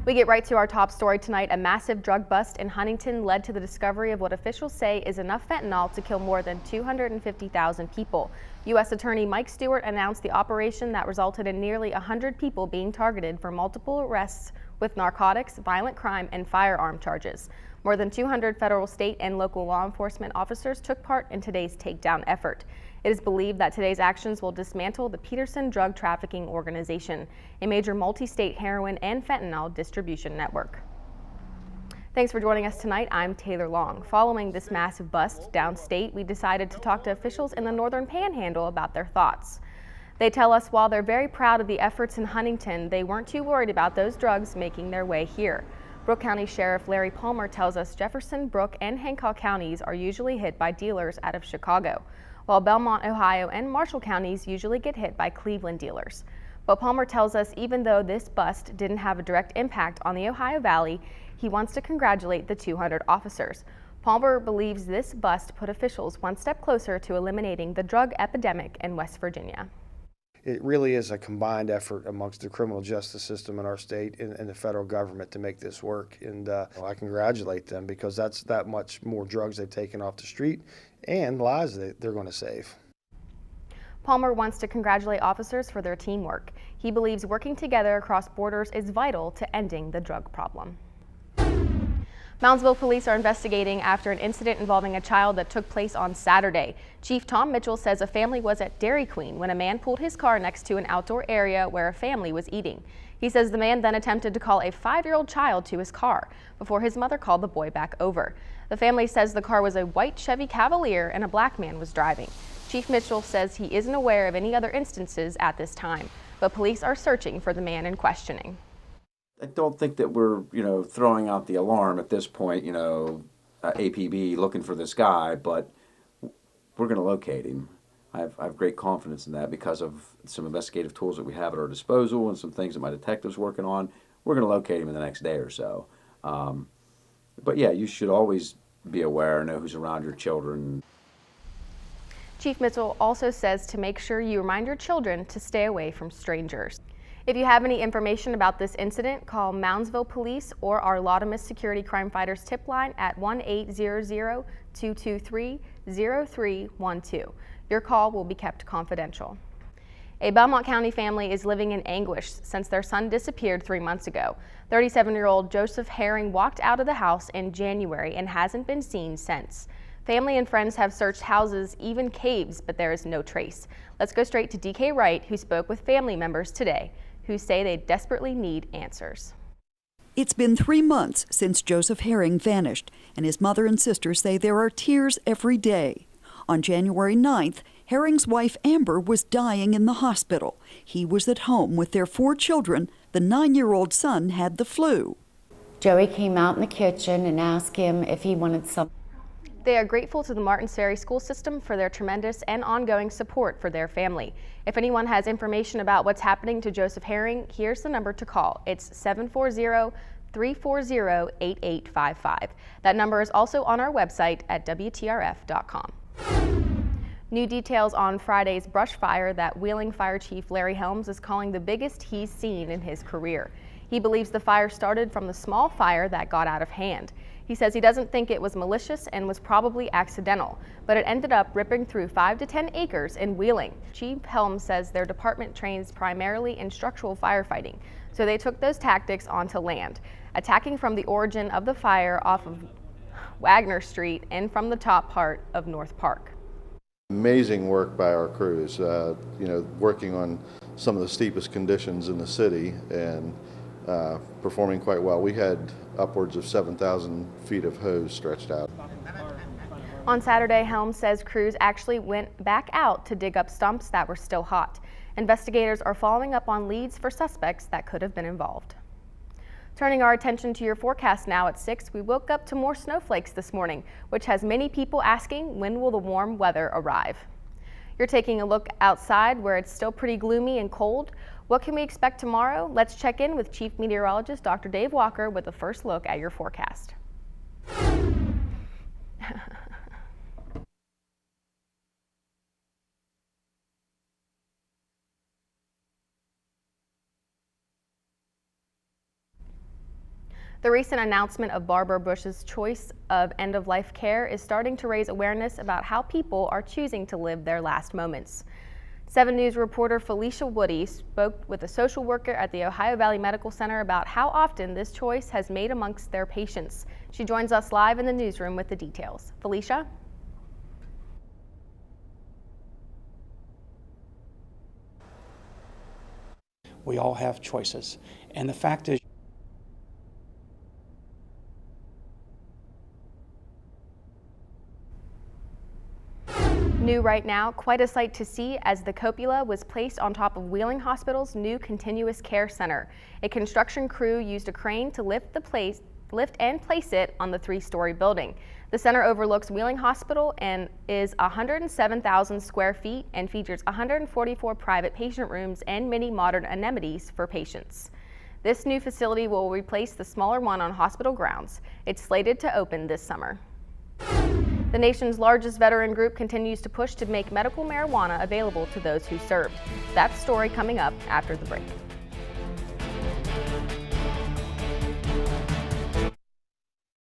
We get right to our top story tonight. A massive drug bust in Huntington led to the discovery of what officials say is enough fentanyl to kill more than 250,000 people. U.S. Attorney Mike Stewart announced the operation that resulted in nearly 100 people being targeted for multiple arrests with narcotics, violent crime, and firearm charges. More than 200 federal, state, and local law enforcement officers took part in today's takedown effort. It is believed that today's actions will dismantle the Peterson Drug Trafficking Organization, a major multi-state heroin and fentanyl distribution network. Thanks for joining us tonight. I'm Taylor Long. Following this massive bust downstate, we decided to talk to officials in the Northern Panhandle about their thoughts. They tell us while they're very proud of the efforts in Huntington, they weren't too worried about those drugs making their way here. Brooke County Sheriff Larry Palmer tells us Jefferson, Brooke, and Hancock counties are usually hit by dealers out of Chicago, while Belmont, Ohio, and Marshall counties usually get hit by Cleveland dealers. But Palmer tells us even though this bust didn't have a direct impact on the Ohio Valley, he wants to congratulate the 200 officers. Palmer believes this bust put officials one step closer to eliminating the drug epidemic in West Virginia. It really is a combined effort amongst the criminal justice system in our state and the federal government to make this work. And I congratulate them because that's that much more drugs they've taken off the street and lives that they're going to save. Palmer wants to congratulate officers for their teamwork. He believes working together across borders is vital to ending the drug problem. Moundsville police are investigating after an incident involving a child that took place on Saturday. Chief Tom Mitchell says a family was at Dairy Queen when a man pulled his car next to an outdoor area where a family was eating. He says the man then attempted to call a 5-year-old child to his car before his mother called the boy back over. The family says the car was a white Chevy Cavalier and a black man was driving. Chief Mitchell says he isn't aware of any other instances at this time, but police are searching for the man and questioning. I don't think that we're, throwing out the alarm at this point, APB looking for this guy, but we're going to locate him. I have great confidence in that because of some investigative tools that we have at our disposal and some things that my detective's working on. We're going to locate him in the next day or so. But yeah, you should always be aware, know who's around your children. Chief Mitchell also says to make sure you remind your children to stay away from strangers. If you have any information about this incident, call Moundsville Police or our Laudamus Security Crime Fighters tip line at 1-800-223-0312. Your call will be kept confidential. A Belmont County family is living in anguish since their son disappeared 3 months ago. 37-year-old Joseph Herring walked out of the house in January and hasn't been seen since. Family and friends have searched houses, even caves, but there is no trace. Let's go straight to DK Wright, who spoke with family members today, who say they desperately need answers. It's been 3 months since Joseph Herring vanished, and his mother and sister say there are tears every day. On January 9th, Herring's wife Amber was dying in the hospital. He was at home with their 4 children. The 9-year-old son had the flu. Joey came out in the kitchen and asked him if he wanted something. They are grateful to the Martins Ferry school system for their tremendous and ongoing support for their family. If anyone has information about what's happening to Joseph Herring, here's the number to call. It's 740-340-8855. That number is also on our website at WTRF.com. New details on Friday's brush fire that Wheeling Fire Chief Larry Helms is calling the biggest he's seen in his career. He believes the fire started from the small fire that got out of hand. He says he doesn't think it was malicious and was probably accidental, but it ended up ripping through 5 to 10 acres in Wheeling. Chief Helms says their department trains primarily in structural firefighting, so they took those tactics onto land, attacking from the origin of the fire off of Wagner Street and from the top part of North Park. Amazing work by our crews, working on some of the steepest conditions in the city and performing quite well. We had upwards of 7,000 feet of hose stretched out. On Saturday, Helms says crews actually went back out to dig up stumps that were still hot. Investigators are following up on leads for suspects that could have been involved. Turning our attention to your forecast now at 6, we woke up to more snowflakes this morning, which has many people asking when will the warm weather arrive. You're taking a look outside where it's still pretty gloomy and cold. What can we expect tomorrow? Let's check in with Chief Meteorologist Dr. Dave Walker with a first look at your forecast. The recent announcement of Barbara Bush's choice of end-of-life care is starting to raise awareness about how people are choosing to live their last moments. 7 News reporter Felicia Woody spoke with a social worker at the Ohio Valley Medical Center about how often this choice has made amongst their patients. She joins us live in the newsroom with the details. Felicia? We all have choices, and the fact is, new right now, quite a sight to see as the cupola was placed on top of Wheeling Hospital's new continuous care center. A construction crew used a crane to lift and place it on the 3-story building. The center overlooks Wheeling Hospital and is 107,000 square feet and features 144 private patient rooms and many modern amenities for patients. This new facility will replace the smaller one on hospital grounds. It's slated to open this summer. The nation's largest veteran group continues to push to make medical marijuana available to those who served. That story coming up after the break.